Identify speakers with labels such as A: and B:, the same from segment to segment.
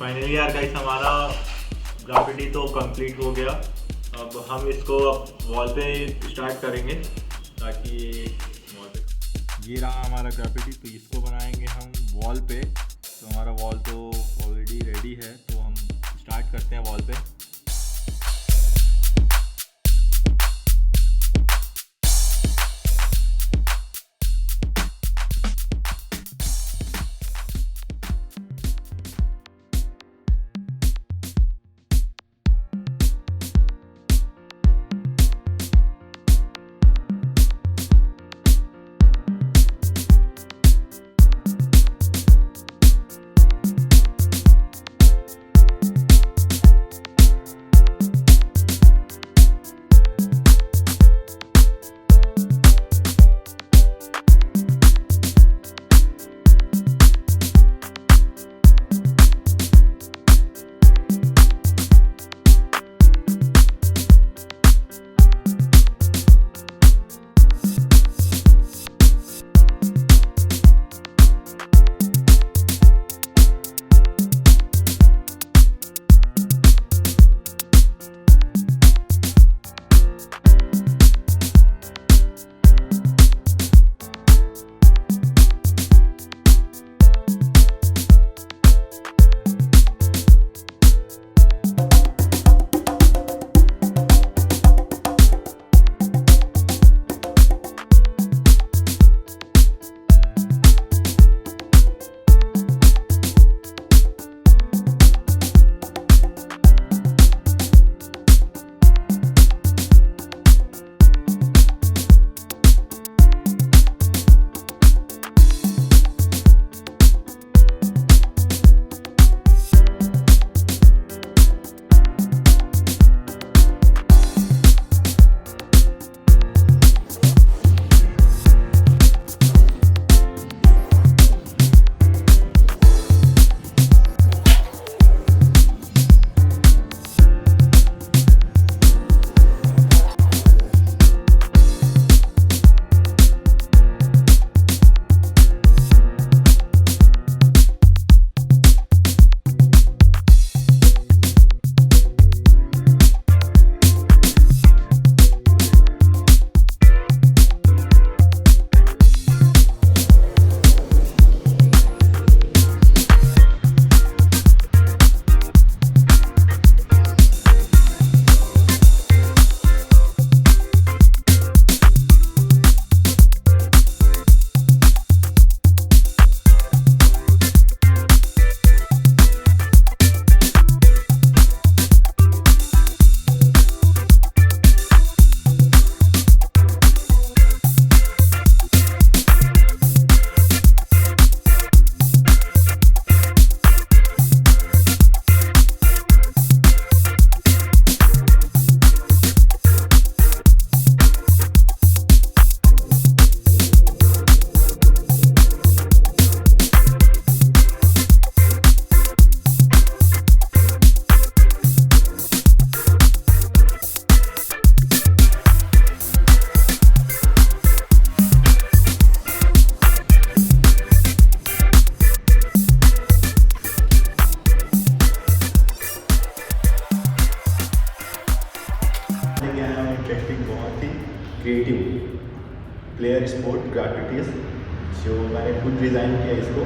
A: Finally यार guys हमारा graffiti तो कंप्लीट हो गया। अब हम इसको वॉल पे स्टार्ट करेंगे ताकि वॉल पे ये रहा हमारा ग्राफिटी। तो इसको बनाएंगे हम वॉल पे। तो हमारा वॉल तो ऑलरेडी रेडी है, तो हम स्टार्ट करते हैं वॉल पे। क्रिएटिव प्लेयर स्पोर्ट ग्राफिटीज जो मैंने खुद डिज़ाइन किया इसको।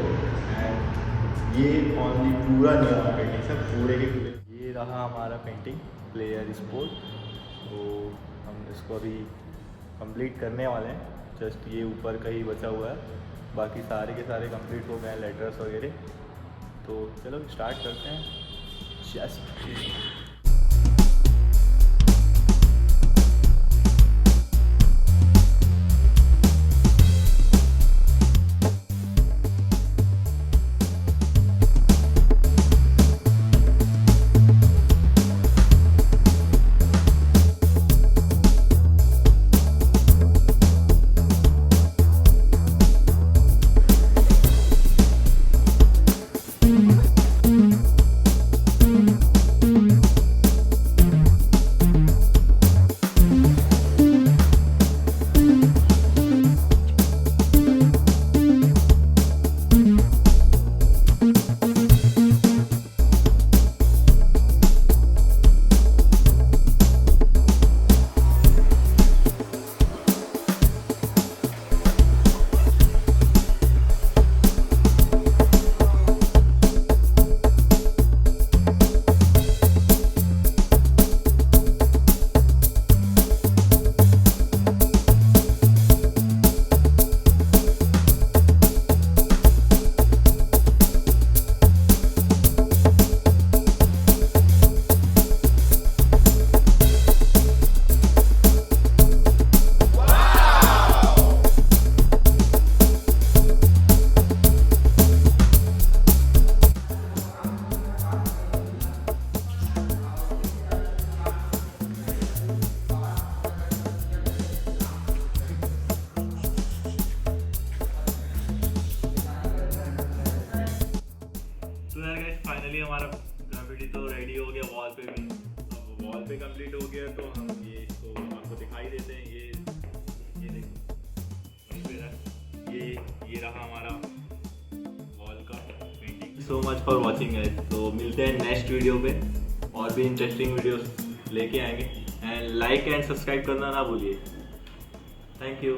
A: एंड ये ऑनली पूरा नहीं हमारा पेंटिंग सब पूरे के पूरे। ये रहा हमारा पेंटिंग प्लेयर स्पोर्ट। तो हम इसको अभी कंप्लीट करने वाले हैं। जस्ट ये ऊपर का ही बचा हुआ है, बाकी सारे के सारे कंप्लीट हो गए हैं, लेटर्स वगैरह। तो चलो स्टार्ट करते हैं। जस्ट पे कंप्लीट हो गया तो हम ये इसको आपको दिखाई देते हैं। ये देखो वहीं पे रहा, ये रहा हमारा वॉल का painting. So much for watching guys. तो मिलते हैं नेक्स्ट वीडियो पे, और भी इंटरेस्टिंग वीडियोस लेके आएंगे। एंड लाइक एंड सब्सक्राइब करना ना भूलिए। Thank you.